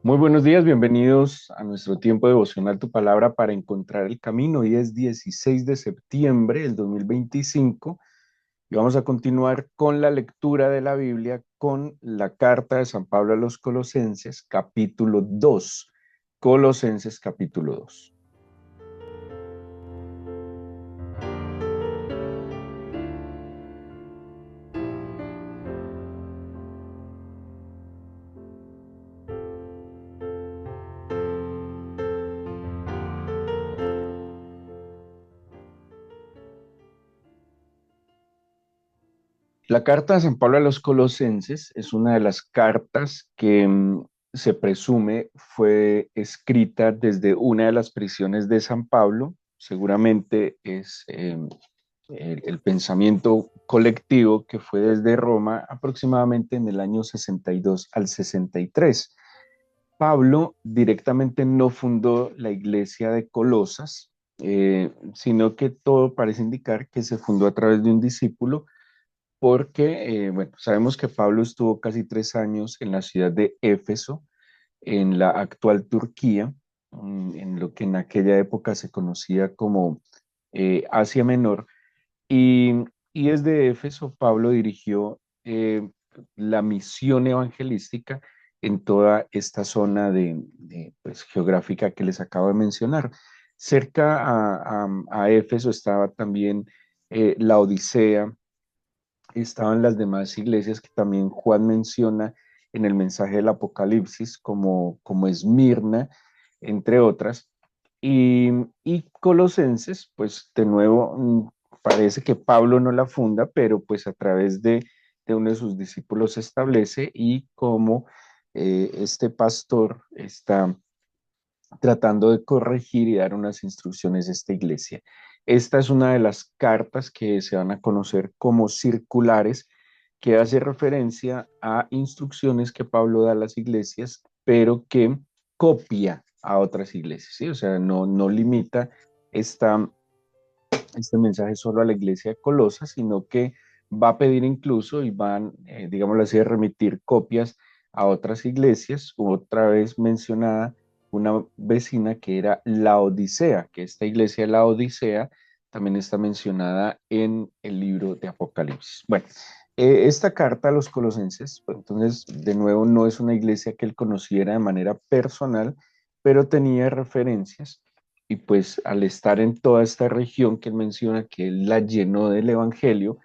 Muy buenos días, bienvenidos a nuestro tiempo devocional Tu Palabra para encontrar el camino. Hoy es 16 de septiembre del 2025 y vamos a continuar con la lectura de la Biblia con la carta de San Pablo a los Colosenses, capítulo 2. Colosenses, capítulo 2. La carta de San Pablo a los Colosenses es una de las cartas que se presume fue escrita desde una de las prisiones de San Pablo. Seguramente es el pensamiento colectivo que fue desde Roma aproximadamente en el año 62 al 63. Pablo directamente no fundó la iglesia de Colosas, sino que todo parece indicar que se fundó a través de un discípulo porque, bueno, sabemos que Pablo estuvo casi 3 años en la ciudad de Éfeso, en la actual Turquía, en lo que en aquella época se conocía como Asia Menor, y, y desde Éfeso Pablo dirigió la misión evangelística en toda esta zona pues, geográfica que les acabo de mencionar. Cerca a Éfeso estaba también la Odisea, estaban las demás iglesias que también Juan menciona en el mensaje del Apocalipsis, como Esmirna, entre otras. Y, y Colosenses, pues de nuevo, parece que Pablo no la funda, pero pues a través de uno de sus discípulos se establece y como este pastor está tratando de corregir y dar unas instrucciones a esta iglesia. Esta es una de las cartas que se van a conocer como circulares, que hace referencia a instrucciones que Pablo da a las iglesias, pero que copia a otras iglesias, ¿sí? O sea, no limita esta, este mensaje solo a la iglesia de Colosas, sino que va a pedir incluso y van, digámoslo así, a remitir copias a otras iglesias, otra vez mencionada una vecina que era la Odisea, que esta iglesia de la Odisea también está mencionada en el libro de Apocalipsis. Bueno, esta carta a los colosenses, pues, entonces, de nuevo, no es una iglesia que él conociera de manera personal, pero tenía referencias y pues al estar en toda esta región que él menciona que él la llenó del Evangelio,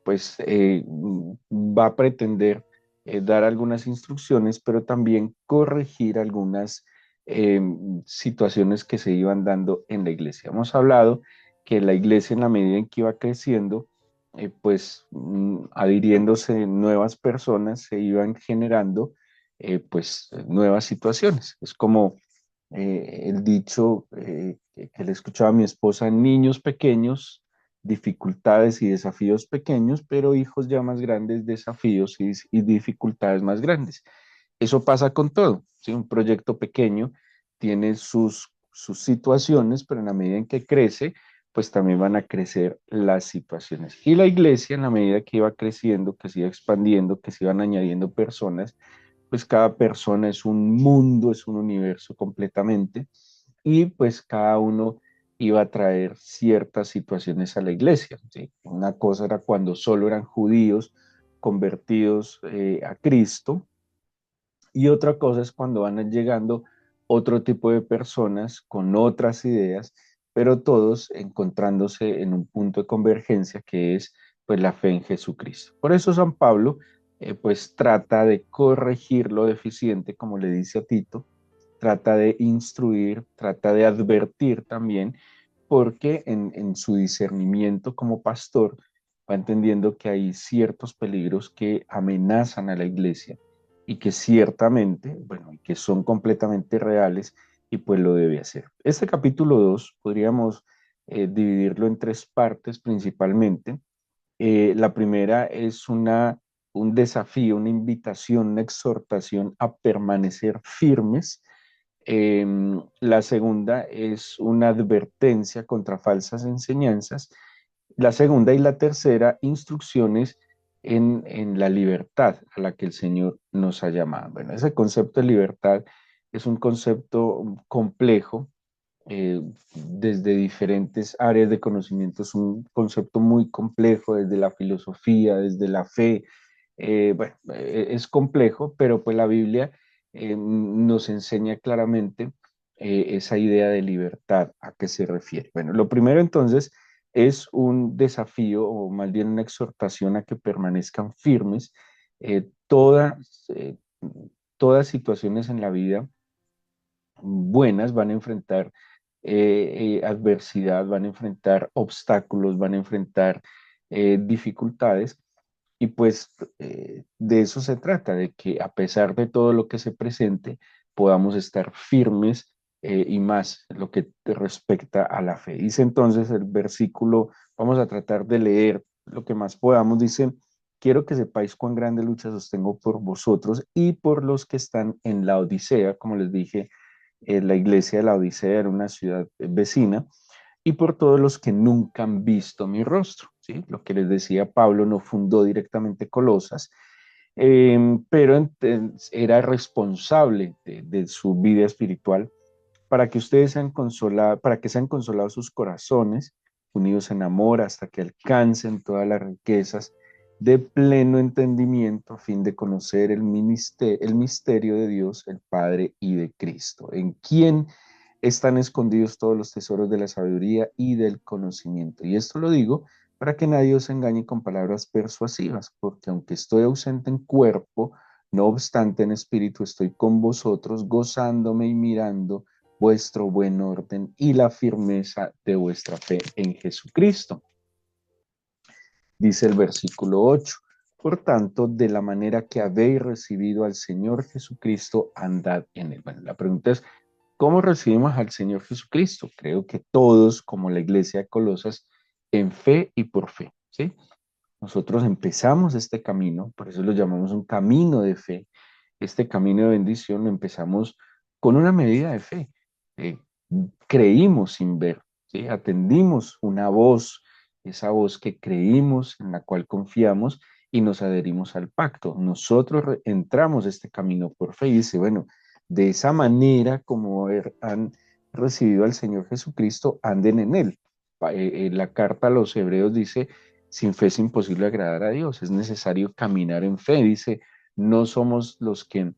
pues va a pretender dar algunas instrucciones, pero también corregir algunas eh, situaciones que se iban dando en la iglesia. Hemos hablado que la iglesia en la medida en que iba creciendo, pues adhiriéndose nuevas personas, se iban generando pues nuevas situaciones. Es como el dicho que le escuchaba a mi esposa: niños pequeños, dificultades y desafíos pequeños, pero hijos ya más grandes, desafíos y dificultades más grandes. Eso pasa con todo, ¿sí? Un proyecto pequeño tiene sus situaciones, pero en la medida en que crece, pues también van a crecer las situaciones. Y la iglesia, en la medida que iba creciendo, que se iba expandiendo, que se iban añadiendo personas, pues cada persona es un mundo, es un universo completamente, y pues cada uno iba a traer ciertas situaciones a la iglesia, ¿sí? Una cosa era cuando solo eran judíos convertidos a Cristo, y otra cosa es cuando van llegando otro tipo de personas con otras ideas, pero todos encontrándose en un punto de convergencia que es pues la fe en Jesucristo. Por eso San Pablo pues trata de corregir lo deficiente, como le dice a Tito, trata de instruir, trata de advertir también, porque en su discernimiento como pastor va entendiendo que hay ciertos peligros que amenazan a la iglesia y que ciertamente, bueno, y que son completamente reales y pues lo debe hacer. Este capítulo 2 podríamos dividirlo en tres partes principalmente. La primera es un desafío, una invitación, una exhortación a permanecer firmes. La segunda es una advertencia contra falsas enseñanzas. La segunda y la tercera, instrucciones en la libertad a la que el Señor nos ha llamado. Bueno, ese concepto de libertad es un concepto complejo, desde diferentes áreas de conocimiento, es un concepto muy complejo, desde la filosofía, desde la fe, bueno, es complejo, pero pues la Biblia nos enseña claramente esa idea de libertad a qué se refiere. Bueno, lo primero entonces es un desafío o más bien una exhortación a que permanezcan firmes. Todas situaciones en la vida buenas van a enfrentar adversidad, van a enfrentar obstáculos, van a enfrentar dificultades. Y pues de eso se trata, de que a pesar de todo lo que se presente, podamos estar firmes y más en lo que te respecta a la fe. Dice entonces el versículo, vamos a tratar de leer lo que más podamos, dice, quiero que sepáis cuán grande lucha sostengo por vosotros y por los que están en la Odisea, como les dije, la iglesia de la Odisea era una ciudad vecina, y por todos los que nunca han visto mi rostro, ¿sí? Lo que les decía, Pablo no fundó directamente Colosas, pero era responsable de su vida espiritual para que ustedes sean consolados, para que sean consolados sus corazones, unidos en amor hasta que alcancen todas las riquezas de pleno entendimiento a fin de conocer el misterio de Dios, el Padre y de Cristo, en quien están escondidos todos los tesoros de la sabiduría y del conocimiento. Y esto lo digo para que nadie os engañe con palabras persuasivas, porque aunque estoy ausente en cuerpo, no obstante en espíritu estoy con vosotros, gozándome y mirando vuestro buen orden y la firmeza de vuestra fe en Jesucristo. Dice el versículo 8. Por tanto, de la manera que habéis recibido al Señor Jesucristo, andad en él. Bueno, la pregunta es, ¿cómo recibimos al Señor Jesucristo? Creo que todos, como la iglesia de Colosas, en fe y por fe, ¿sí? Nosotros empezamos este camino, por eso lo llamamos un camino de fe. Este camino de bendición lo empezamos con una medida de fe. Eh, Creímos sin ver, ¿sí? Atendimos una voz, esa voz que creímos, en la cual confiamos y nos adherimos al pacto. Nosotros entramos este camino por fe y dice, bueno, de esa manera como han recibido al Señor Jesucristo, anden en él. La carta a los hebreos dice, sin fe es imposible agradar a Dios, es necesario caminar en fe. Dice, no somos los que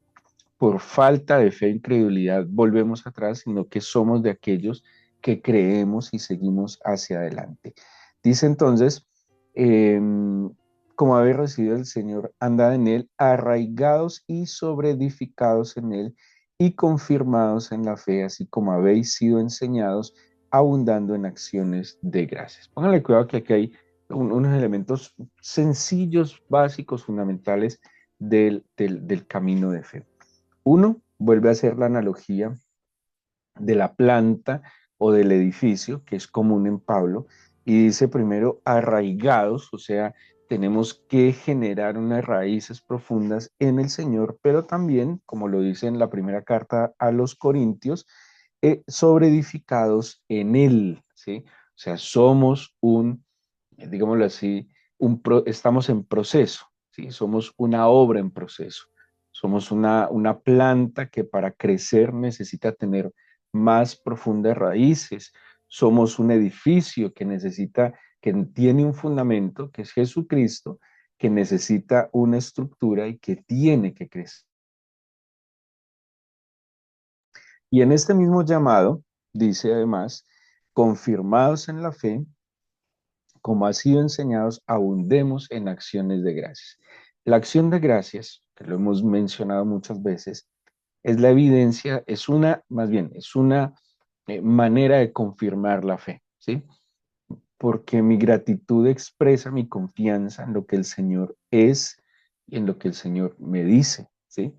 por falta de fe e incredulidad volvemos atrás, sino que somos de aquellos que creemos y seguimos hacia adelante. Dice entonces, eh, como habéis recibido el Señor, andad en él, arraigados y sobreedificados en él y confirmados en la fe, así como habéis sido enseñados, abundando en acciones de gracias. Pónganle cuidado que aquí hay unos elementos sencillos, básicos, fundamentales del camino de fe. Uno, vuelve a hacer la analogía de la planta o del edificio, que es común en Pablo, y dice primero arraigados, o sea, tenemos que generar unas raíces profundas en el Señor, pero también, como lo dice en la primera carta a los Corintios, sobreedificados en Él, ¿sí? O sea, somos digámoslo así, estamos en proceso, ¿sí? Somos una obra en proceso. Somos una planta que para crecer necesita tener más profundas raíces. Somos un edificio que tiene un fundamento, que es Jesucristo, que necesita una estructura y que tiene que crecer. Y en este mismo llamado, dice además, confirmados en la fe, como ha sido enseñados, abundemos en acciones de gracias. La acción de gracias, que lo hemos mencionado muchas veces, es la evidencia, más bien, es una manera de confirmar la fe, ¿sí? Porque mi gratitud expresa mi confianza en lo que el Señor es y en lo que el Señor me dice, ¿sí?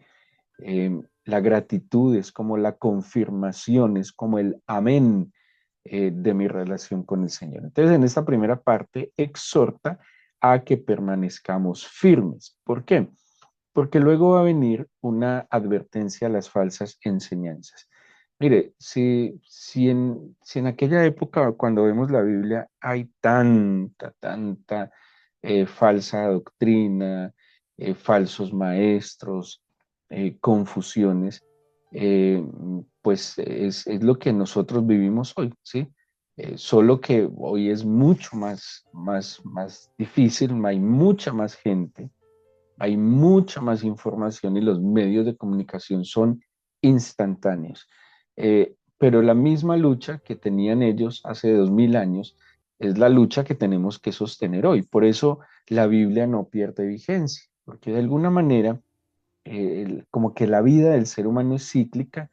La gratitud es como la confirmación, es como el amén de mi relación con el Señor. Entonces, en esta primera parte, exhorta a que permanezcamos firmes. ¿Por qué? Porque luego va a venir una advertencia a las falsas enseñanzas. Mire, si en aquella época, cuando vemos la Biblia, hay tanta falsa doctrina, falsos maestros, confusiones, eh, pues es lo que nosotros vivimos hoy, ¿sí? Solo que hoy es mucho más difícil, hay mucha más gente, hay mucha más información y los medios de comunicación son instantáneos. Pero la misma lucha que tenían ellos hace 2000 años es la lucha que tenemos que sostener hoy. Por eso la Biblia no pierde vigencia, porque de alguna manera como que la vida del ser humano es cíclica,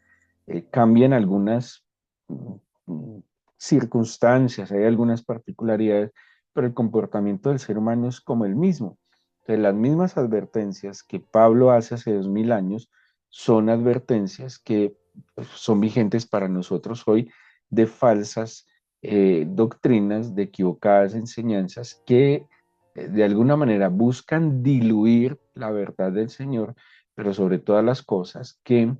cambian algunas mm, mm, circunstancias, hay algunas particularidades, pero el comportamiento del ser humano es como el mismo. Entonces, las mismas advertencias que Pablo hace hace 2000 años son advertencias que pues, son vigentes para nosotros hoy de falsas doctrinas, de equivocadas enseñanzas que de alguna manera buscan diluir la verdad del Señor, pero sobre todas las cosas que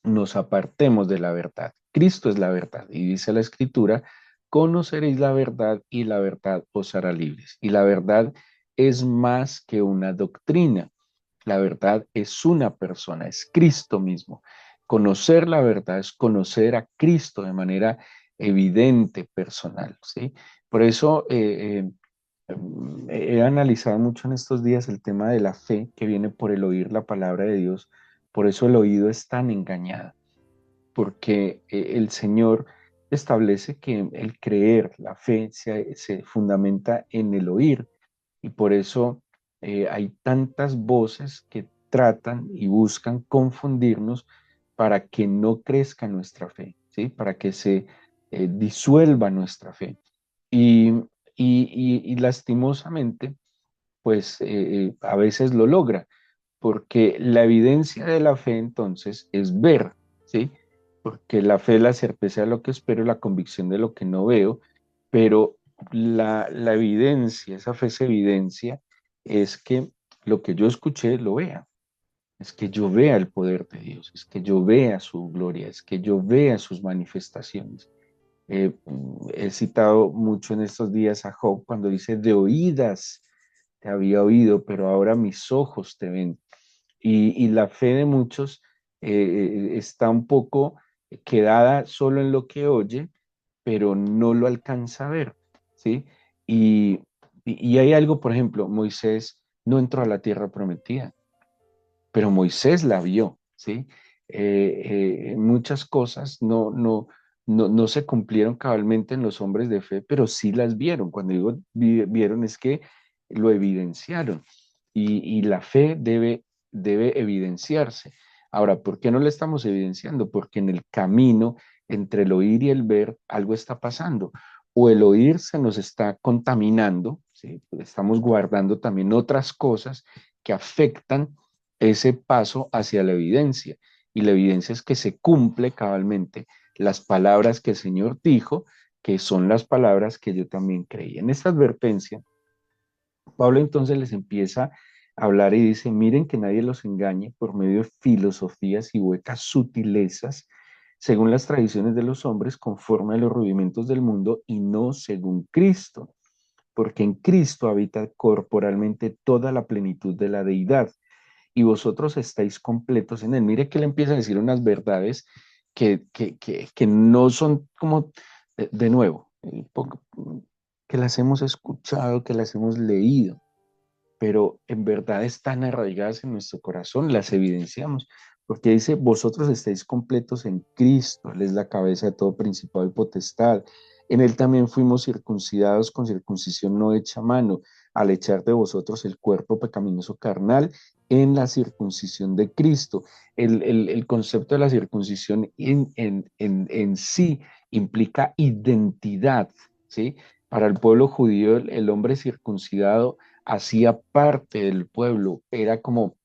nos apartemos de la verdad. Cristo es la verdad y dice la Escritura, conoceréis la verdad y la verdad os hará libres. Y la verdad es más que una doctrina. La verdad es una persona, es Cristo mismo. Conocer la verdad es conocer a Cristo de manera evidente, personal, ¿sí? Por eso he analizado mucho en estos días el tema de la fe que viene por el oír la palabra de Dios. Por eso el oído es tan engañado, porque el Señor establece que el creer, la fe, se fundamenta en el oír. Y por eso hay tantas voces que tratan y buscan confundirnos para que no crezca nuestra fe, ¿sí? Para que se disuelva nuestra fe. Y, y lastimosamente, pues a veces lo logra, porque la evidencia de la fe entonces es ver, ¿sí? Porque la fe es la certeza de lo que espero, la convicción de lo que no veo, pero la evidencia, esa fe es evidencia, es que lo que yo escuché lo vea, es que yo vea el poder de Dios, es que yo vea su gloria, es que yo vea sus manifestaciones. He citado mucho en estos días a Job cuando dice, de oídas te había oído, pero ahora mis ojos te ven. Y la fe de muchos está un poco quedada solo en lo que oye, pero no lo alcanza a ver, ¿sí? Y, y hay algo, por ejemplo, Moisés no entró a la tierra prometida, pero Moisés la vio, ¿sí? Muchas cosas no se cumplieron cabalmente en los hombres de fe, pero sí las vieron. Cuando digo vieron es que lo evidenciaron y la fe debe evidenciarse. Ahora, ¿por qué no la estamos evidenciando? Porque en el camino entre el oír y el ver algo está pasando. O el oír se nos está contaminando, ¿sí? Estamos guardando también otras cosas que afectan ese paso hacia la evidencia. Y la evidencia es que se cumple cabalmente las palabras que el Señor dijo, que son las palabras que yo también creí. En esta advertencia, Pablo entonces les empieza a hablar y dice, miren que nadie los engañe por medio de filosofías y huecas sutilezas, según las tradiciones de los hombres, conforme a los rudimentos del mundo y no según Cristo, porque en Cristo habita corporalmente toda la plenitud de la deidad y vosotros estáis completos en él. Mire que él empieza a decir unas verdades que no son como de nuevo, que las hemos escuchado, que las hemos leído, pero en verdad están arraigadas en nuestro corazón, las evidenciamos, porque dice, vosotros estáis completos en Cristo, Él es la cabeza de todo principado y potestad. En Él también fuimos circuncidados con circuncisión no hecha a mano, al echar de vosotros el cuerpo pecaminoso carnal en la circuncisión de Cristo. El concepto de la circuncisión en sí implica identidad, ¿sí? Para el pueblo judío, el hombre circuncidado hacía parte del pueblo, era como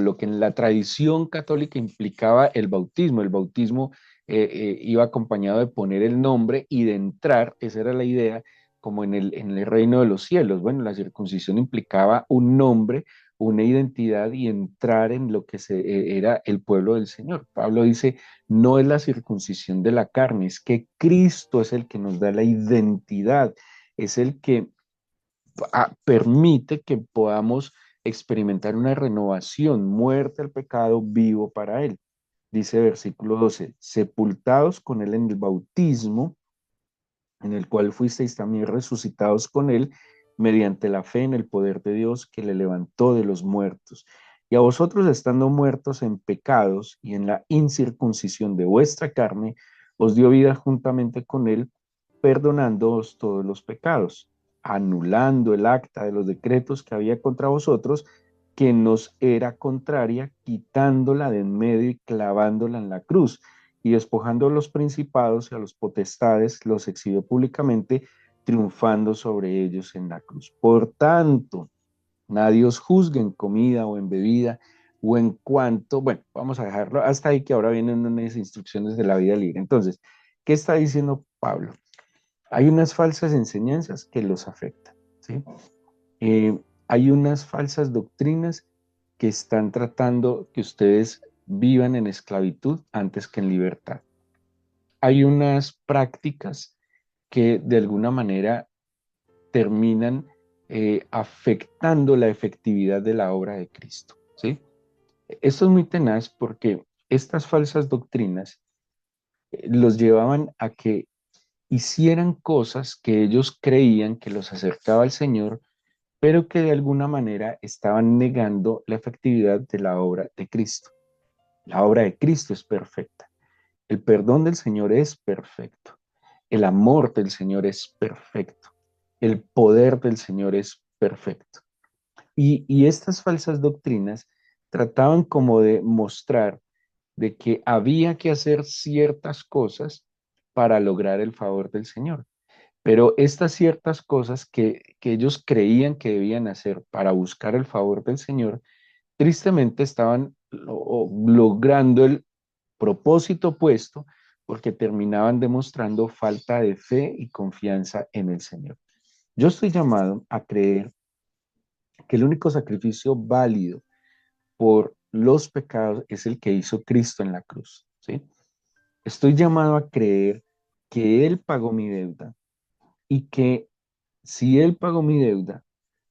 lo que en la tradición católica implicaba el bautismo. El bautismo iba acompañado de poner el nombre y de entrar, esa era la idea, como en el reino de los cielos. Bueno, la circuncisión implicaba un nombre, una identidad y entrar en lo que era el pueblo del Señor. Pablo dice, no es la circuncisión de la carne, es que Cristo es el que nos da la identidad, es el que permite que podamos experimentar una renovación, muerte al pecado, vivo para Él. Dice versículo 12, sepultados con él en el bautismo, en el cual fuisteis también resucitados con él mediante la fe en el poder de Dios que le levantó de los muertos. Y a vosotros estando muertos en pecados y en la incircuncisión de vuestra carne, os dio vida juntamente con él, perdonándoos todos los pecados, anulando el acta de los decretos que había contra vosotros, que nos era contraria, quitándola de en medio y clavándola en la cruz, y despojando a los principados y a los potestades, los exhibió públicamente, triunfando sobre ellos en la cruz. Por tanto, nadie os juzgue en comida o en bebida o en cuanto, bueno, vamos a dejarlo hasta ahí, que ahora vienen unas instrucciones de la vida libre. Entonces, ¿qué está diciendo Pablo? Hay unas falsas enseñanzas que los afectan, ¿sí? Hay unas falsas doctrinas que están tratando que ustedes vivan en esclavitud antes que en libertad. Hay unas prácticas que de alguna manera terminan afectando la efectividad de la obra de Cristo, ¿sí? Esto es muy tenaz porque estas falsas doctrinas los llevaban a que hicieran cosas que ellos creían que los acercaba al Señor, pero que de alguna manera estaban negando la efectividad de la obra de Cristo. La obra de Cristo es perfecta. El perdón del Señor es perfecto. El amor del Señor es perfecto. El poder del Señor es perfecto. Y estas falsas doctrinas trataban como de mostrar de que había que hacer ciertas cosas para lograr el favor del Señor. Pero estas ciertas cosas que ellos creían que debían hacer para buscar el favor del Señor, tristemente estaban logrando el propósito opuesto, porque terminaban demostrando falta de fe y confianza en el Señor. Yo estoy llamado a creer que el único sacrificio válido por los pecados es el que hizo Cristo en la cruz, ¿sí? Estoy llamado a creer que Él pagó mi deuda y que si Él pagó mi deuda,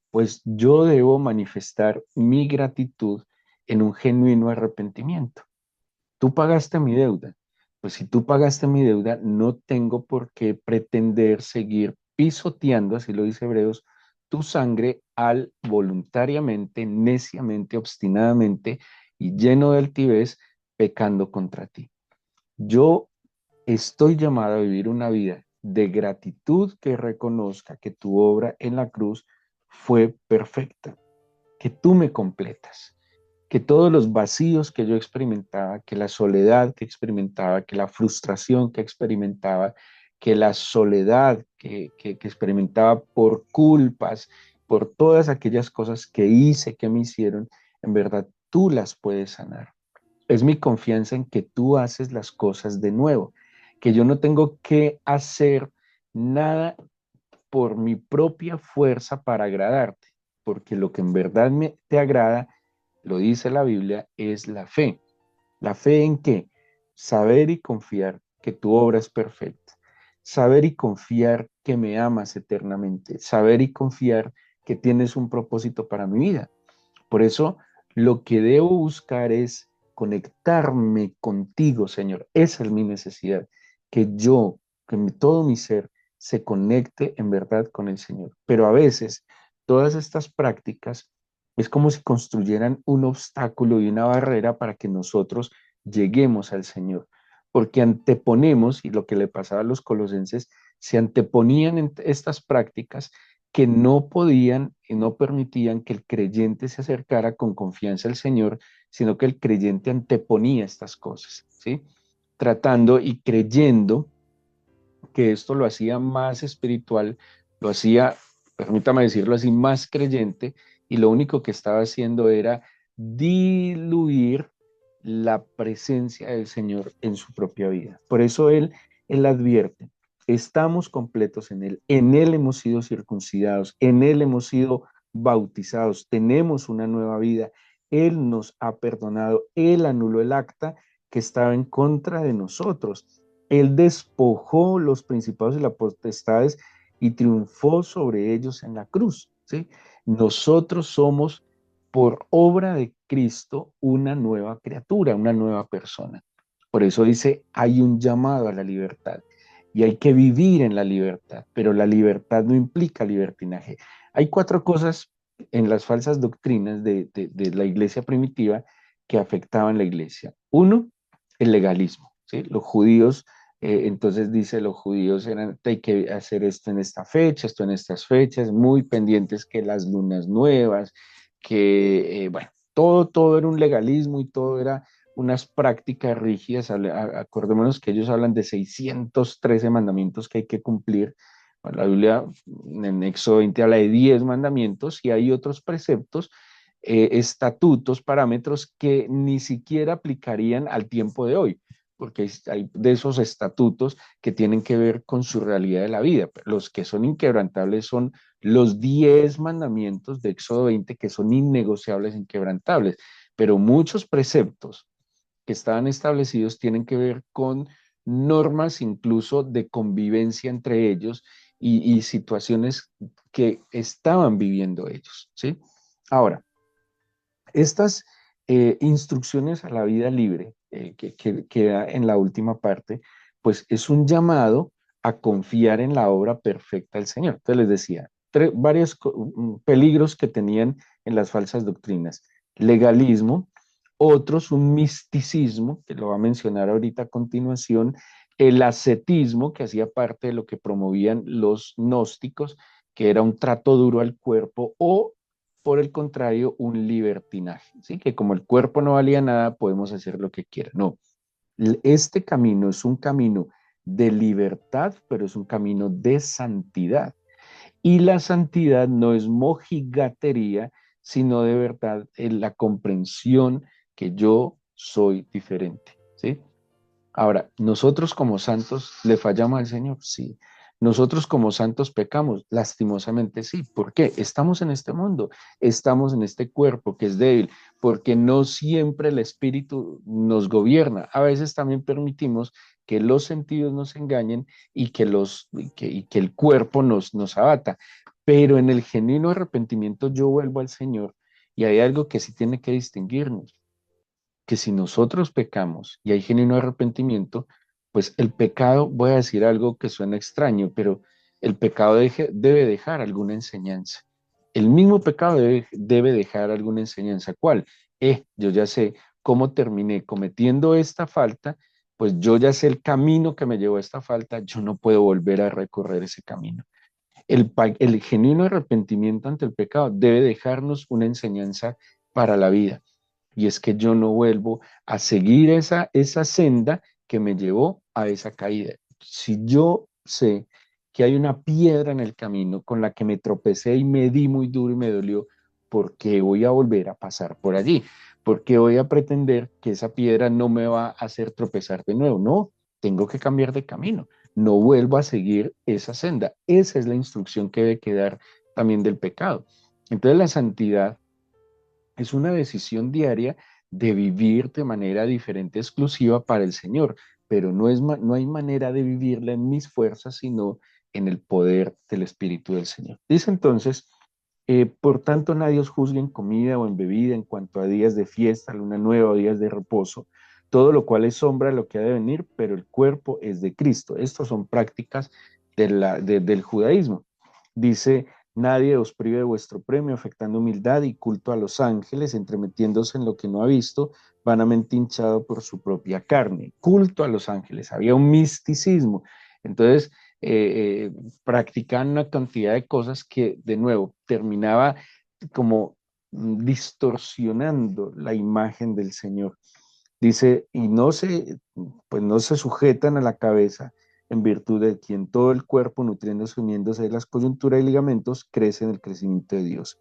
pues yo debo manifestar mi gratitud en un genuino arrepentimiento. Tú pagaste mi deuda. Pues si tú pagaste mi deuda, no tengo por qué pretender seguir pisoteando, así lo dice Hebreos, tu sangre al voluntariamente, neciamente, obstinadamente y lleno de altivez, pecando contra ti. Yo estoy llamado a vivir una vida de gratitud que reconozca que tu obra en la cruz fue perfecta, que tú me completas, que todos los vacíos que yo experimentaba, que la soledad que experimentaba, que la frustración que experimentaba, que la soledad que experimentaba por culpas, por todas aquellas cosas que hice, que me hicieron, en verdad tú las puedes sanar. Es mi confianza en que tú haces las cosas de nuevo, que yo no tengo que hacer nada por mi propia fuerza para agradarte, porque lo que en verdad te agrada, lo dice la Biblia, es la fe. ¿La fe en qué? Saber y confiar que tu obra es perfecta. Saber y confiar que me amas eternamente. Saber y confiar que tienes un propósito para mi vida. Por eso, lo que debo buscar es conectarme contigo, Señor. Esa es mi necesidad, que yo, todo mi ser se conecte en verdad con el Señor. Pero a veces, todas estas prácticas es como si construyeran un obstáculo y una barrera para que nosotros lleguemos al Señor. Porque anteponemos, y lo que le pasaba a los colosenses, se anteponían en estas prácticas que no podían y no permitían que el creyente se acercara con confianza al Señor, sino que el creyente anteponía estas cosas, ¿sí? Tratando y creyendo que esto lo hacía más espiritual, lo hacía, permítame decirlo así, más creyente, y lo único que estaba haciendo era diluir la presencia del Señor en su propia vida. Por eso él advierte, estamos completos en Él hemos sido circuncidados, en Él hemos sido bautizados, tenemos una nueva vida, Él nos ha perdonado, Él anuló el acta que estaba en contra de nosotros. Él despojó los principados y las potestades y triunfó sobre ellos en la cruz, ¿sí? Nosotros somos, por obra de Cristo, una nueva criatura, una nueva persona. Por eso dice, hay un llamado a la libertad y hay que vivir en la libertad, pero la libertad no implica libertinaje. Hay cuatro cosas en las falsas doctrinas de la iglesia primitiva que afectaban la iglesia. Uno, el legalismo, ¿sí? Los judíos, entonces dice, los judíos eran, hay que hacer esto en esta fecha, esto en estas fechas, muy pendientes que las lunas nuevas, que, bueno, todo era un legalismo y todo era unas prácticas rígidas. Acordémonos que ellos hablan de 613 mandamientos que hay que cumplir. Bueno, la Biblia en Éxodo 20 habla de 10 mandamientos y hay otros preceptos, estatutos, parámetros que ni siquiera aplicarían al tiempo de hoy, porque hay de esos estatutos que tienen que ver con su realidad de la vida. Los que son inquebrantables son los 10 mandamientos de Éxodo 20 que son innegociables, inquebrantables, pero muchos preceptos que estaban establecidos tienen que ver con normas incluso de convivencia entre ellos y situaciones que estaban viviendo ellos, ¿sí? Ahora, estas instrucciones a la vida libre, que queda en la última parte, pues es un llamado a confiar en la obra perfecta del Señor. Entonces les decía, varios peligros que tenían en las falsas doctrinas. Legalismo, otros un misticismo, que lo va a mencionar ahorita a continuación, el ascetismo, que hacía parte de lo que promovían los gnósticos, que era un trato duro al cuerpo, o por el contrario, un libertinaje, ¿sí? Que como el cuerpo no valía nada, podemos hacer lo que quiera. No, este camino es un camino de libertad, pero es un camino de santidad. Y la santidad no es mojigatería, sino de verdad la comprensión que yo soy diferente, ¿sí? Ahora, nosotros como santos le fallamos al Señor, sí. Nosotros como santos pecamos, lastimosamente sí. ¿Por qué? Estamos en este mundo, estamos en este cuerpo que es débil, porque no siempre el espíritu nos gobierna. A veces también permitimos que los sentidos nos engañen y que el cuerpo nos abata. Pero en el genuino arrepentimiento yo vuelvo al Señor y hay algo que sí tiene que distinguirnos, que si nosotros pecamos y hay genuino arrepentimiento, pues el pecado, voy a decir algo que suena extraño, pero el pecado debe dejar alguna enseñanza. El mismo pecado debe dejar alguna enseñanza. ¿Cuál? Yo ya sé cómo terminé cometiendo esta falta, pues yo ya sé el camino que me llevó a esta falta, yo no puedo volver a recorrer ese camino. El genuino arrepentimiento ante el pecado debe dejarnos una enseñanza para la vida. Y es que yo no vuelvo a seguir esa senda que me llevó a esa caída. Si yo sé que hay una piedra en el camino con la que me tropecé y me di muy duro y me dolió, ¿por qué voy a volver a pasar por allí? ¿Por qué voy a pretender que esa piedra no me va a hacer tropezar de nuevo? No, tengo que cambiar de camino. No vuelvo a seguir esa senda. Esa es la instrucción que debe quedar también del pecado. Entonces la santidad es una decisión diaria de vivir de manera diferente, exclusiva para el Señor, pero no hay manera de vivirla en mis fuerzas, sino en el poder del Espíritu del Señor. Dice entonces, por tanto nadie os juzgue en comida o en bebida, en cuanto a días de fiesta, luna nueva o días de reposo, todo lo cual es sombra de lo que ha de venir, pero el cuerpo es de Cristo. Estas son prácticas del judaísmo. Dice, nadie os prive de vuestro premio, afectando humildad y culto a los ángeles, entremetiéndose en lo que no ha visto, vanamente hinchado por su propia carne. Culto a los ángeles. Había un misticismo. Entonces, practicaban una cantidad de cosas que, de nuevo, terminaba como distorsionando la imagen del Señor. Dice, y pues no se sujetan a la cabeza, en virtud de quien todo el cuerpo, nutriéndose, uniéndose de las coyunturas y ligamentos, crece en el crecimiento de Dios.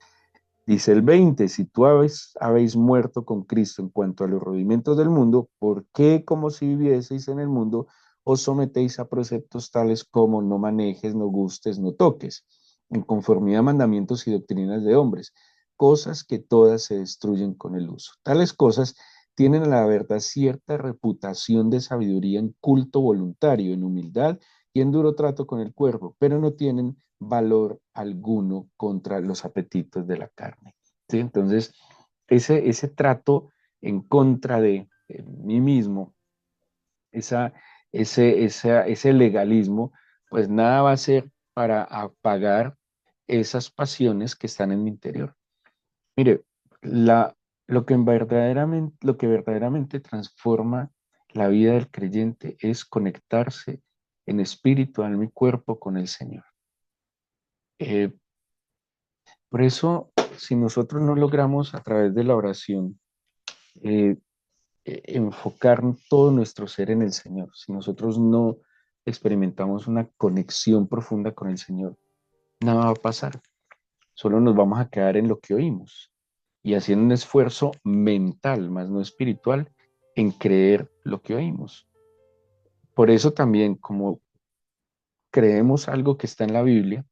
Dice el 20, si tú habéis muerto con Cristo en cuanto a los rudimentos del mundo, ¿por qué como si vivieseis en el mundo os sometéis a preceptos tales como no manejes, no gustes, no toques, en conformidad a mandamientos y doctrinas de hombres, cosas que todas se destruyen con el uso? Tales cosas tienen a la verdad cierta reputación de sabiduría en culto voluntario, en humildad y en duro trato con el cuerpo, pero no tienen valor alguno contra los apetitos de la carne, ¿sí? Entonces, ese trato en contra de mí mismo esa, ese legalismo, pues nada va a ser para apagar esas pasiones que están en mi interior. Mire, la, lo que verdaderamente transforma la vida del creyente es conectarse en espíritu, alma y cuerpo con el Señor. Eh, por eso, si nosotros no logramos a través de la oración eh, enfocar todo nuestro ser en el Señor, si nosotros no experimentamos una conexión profunda con el Señor, nada va a pasar. Solo nos vamos a quedar en lo que oímos y haciendo un esfuerzo mental, más no espiritual, en creer lo que oímos. Por eso también, como creemos algo que está en la Biblia,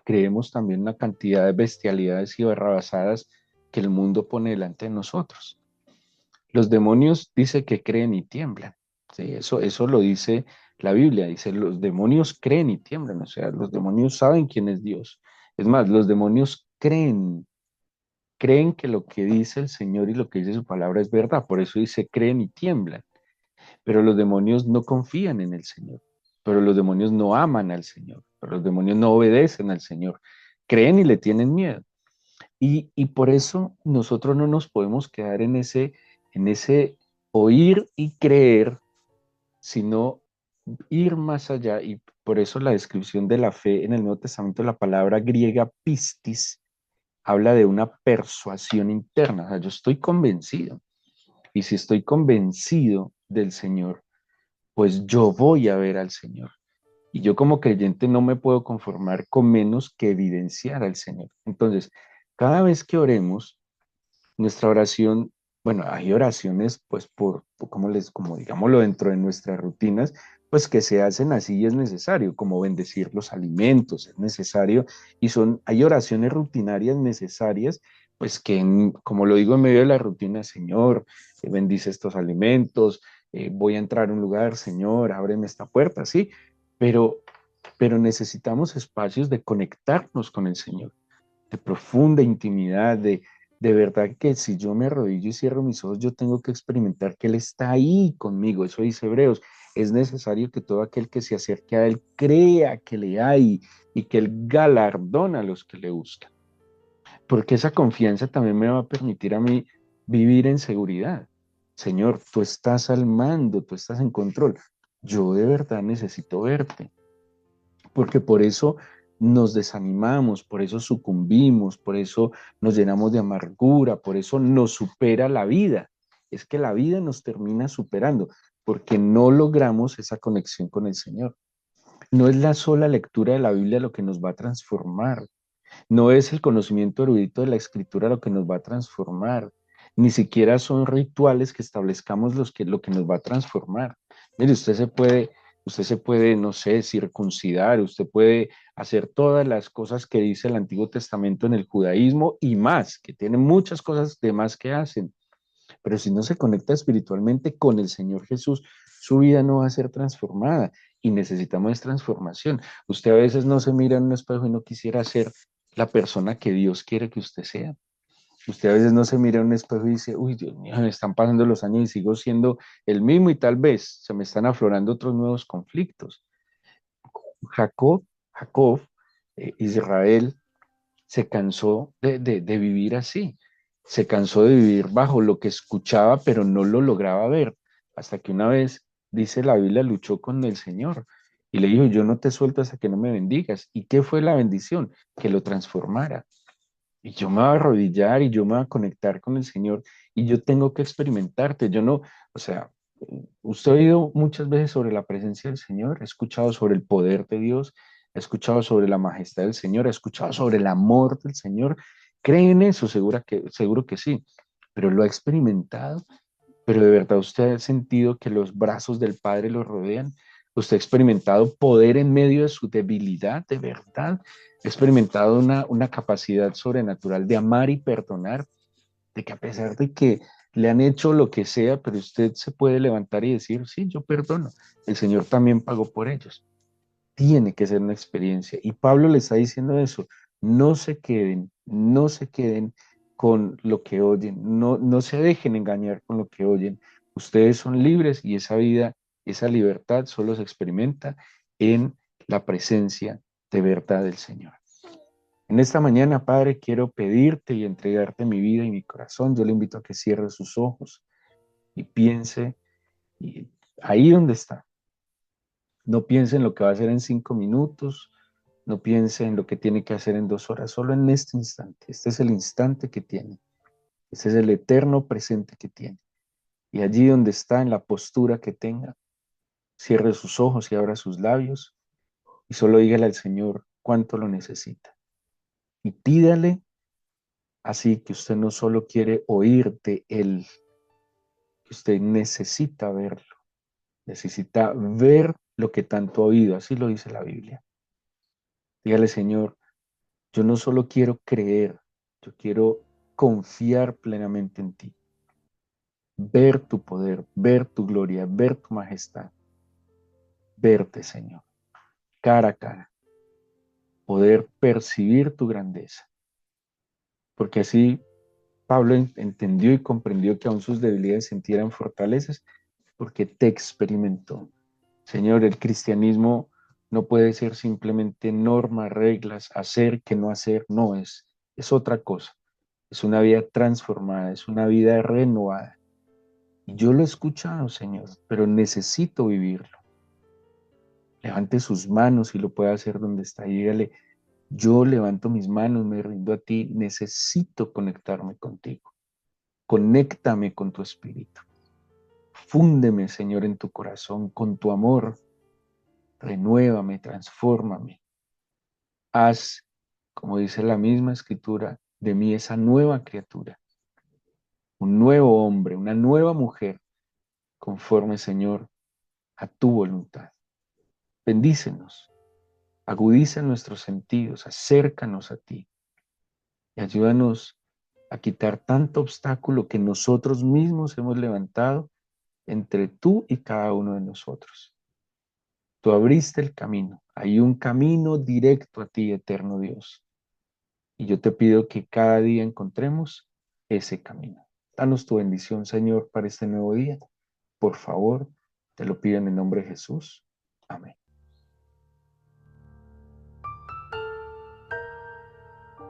creemos también una cantidad de bestialidades y barrabasadas que el mundo pone delante de nosotros. Los demonios dice que creen y tiemblan. Sí, eso lo dice la Biblia, dice los demonios creen y tiemblan, o sea, los demonios saben quién es Dios. Es más, los demonios creen que lo que dice el Señor y lo que dice su palabra es verdad, por eso dice creen y tiemblan, pero los demonios no confían en el Señor, pero los demonios no aman al Señor, pero los demonios no obedecen al Señor, creen y le tienen miedo. Y por eso nosotros no nos podemos quedar en ese oír y creer, sino ir más allá. Y por eso la descripción de la fe en el Nuevo Testamento, la palabra griega pistis, habla de una persuasión interna. O sea, yo estoy convencido. Y si estoy convencido del Señor, pues yo voy a ver al Señor. Y yo como creyente no me puedo conformar con menos que evidenciar al Señor. Entonces, cada vez que oremos, nuestra oración, bueno, hay oraciones, pues como digámoslo dentro de nuestras rutinas, pues que se hacen así y es necesario, como bendecir los alimentos, es necesario, hay oraciones rutinarias necesarias, pues que, como lo digo en medio de la rutina, Señor, bendice estos alimentos, voy a entrar a un lugar, Señor, ábreme esta puerta, sí, pero, pero necesitamos espacios de conectarnos con el Señor de profunda intimidad, de verdad que si yo me arrodillo y cierro mis ojos, yo tengo que experimentar que Él está ahí conmigo. Eso dice Hebreos. Es necesario que todo aquel que se acerque a Él crea que le hay y que Él galardona a los que le buscan. Porque esa confianza también me va a permitir a mí vivir en seguridad. Señor, tú estás al mando, tú estás en control. Yo de verdad necesito verte porque por eso nos desanimamos, por eso sucumbimos, por eso nos llenamos de amargura, por eso nos supera la vida. Es que la vida nos termina superando porque no logramos esa conexión con el Señor. No es la sola lectura de la Biblia lo que nos va a transformar, no es el conocimiento erudito de la Escritura lo que nos va a transformar, ni siquiera son rituales que establezcamos lo que nos va a transformar. Mire, usted se puede, no sé, circuncidar, usted puede hacer todas las cosas que dice el Antiguo Testamento en el judaísmo y más, que tiene muchas cosas de más que hacen, pero si no se conecta espiritualmente con el Señor Jesús, su vida no va a ser transformada y necesitamos transformación. Usted a veces no se mira en un espejo y no quisiera ser la persona que Dios quiere que usted sea. Usted a veces no se mira en un espejo y dice, uy, Dios mío, me están pasando los años y sigo siendo el mismo y tal vez se me están aflorando otros nuevos conflictos. Jacob, Jacob, Israel, se cansó de vivir así, se cansó de vivir bajo lo que escuchaba, pero no lo lograba ver, hasta que una vez, dice la Biblia, luchó con el Señor y le dijo, yo no te suelto hasta que no me bendigas. ¿Y qué fue la bendición? Que lo transformara. Y yo me voy a arrodillar y yo me voy a conectar con el Señor y yo tengo que experimentarte. Yo no, o sea, usted ha oído muchas veces sobre la presencia del Señor, ha escuchado sobre el poder de Dios, ha escuchado sobre la majestad del Señor, ha escuchado sobre el amor del Señor. ¿Cree en eso? Seguro que sí, pero lo ha experimentado, pero de verdad usted ha sentido que los brazos del Padre lo rodean. Usted ha experimentado poder en medio de su debilidad, de verdad. Ha experimentado una capacidad sobrenatural de amar y perdonar, de que a pesar de que le han hecho lo que sea, pero usted se puede levantar y decir, sí, yo perdono. El Señor también pagó por ellos. Tiene que ser una experiencia. Y Pablo le está diciendo eso. No se queden con lo que oyen, no se dejen engañar con lo que oyen, Ustedes son libres y esa vida, esa libertad solo se experimenta en la presencia de verdad del Señor. En esta mañana, Padre, quiero pedirte y entregarte mi vida y mi corazón. Yo le invito a que cierre sus ojos y piense y ahí donde está. No piense en lo que va a hacer en 5 minutos, no piense en lo que tiene que hacer en 2 horas, solo en este instante. Este es el instante que tiene. Este es el eterno presente que tiene. Y allí donde está, en la postura que tenga, cierre sus ojos y abra sus labios y solo dígale al Señor cuánto lo necesita. Y pídale así que usted no solo quiere oír de Él, que usted necesita verlo, necesita ver lo que tanto ha oído, así lo dice la Biblia. Dígale, Señor, yo no solo quiero creer, yo quiero confiar plenamente en ti, ver tu poder, ver tu gloria, ver tu majestad, verte, Señor, cara a cara, poder percibir tu grandeza, porque así Pablo entendió y comprendió que aún sus debilidades sintieran fortalezas, porque te experimentó. Señor, el cristianismo no puede ser simplemente normas, reglas, hacer que no hacer, no es otra cosa. Es una vida transformada, es una vida renovada. Y yo lo he escuchado, Señor, pero necesito vivirlo. Levante sus manos y lo puede hacer donde está. Y dígale, yo levanto mis manos, me rindo a ti, necesito conectarme contigo. Conéctame con tu espíritu. Fúndeme, Señor, en tu corazón con tu amor. Renuévame, transfórmame. Haz, como dice la misma escritura, de mí esa nueva criatura, un nuevo hombre, una nueva mujer, conforme, Señor, a tu voluntad. Bendícenos, agudiza nuestros sentidos, acércanos a ti y ayúdanos a quitar tanto obstáculo que nosotros mismos hemos levantado entre tú y cada uno de nosotros. Tú abriste el camino, hay un camino directo a ti, eterno Dios. Y yo te pido que cada día encontremos ese camino. Danos tu bendición, Señor, para este nuevo día. Por favor, te lo pido en el nombre de Jesús. Amén.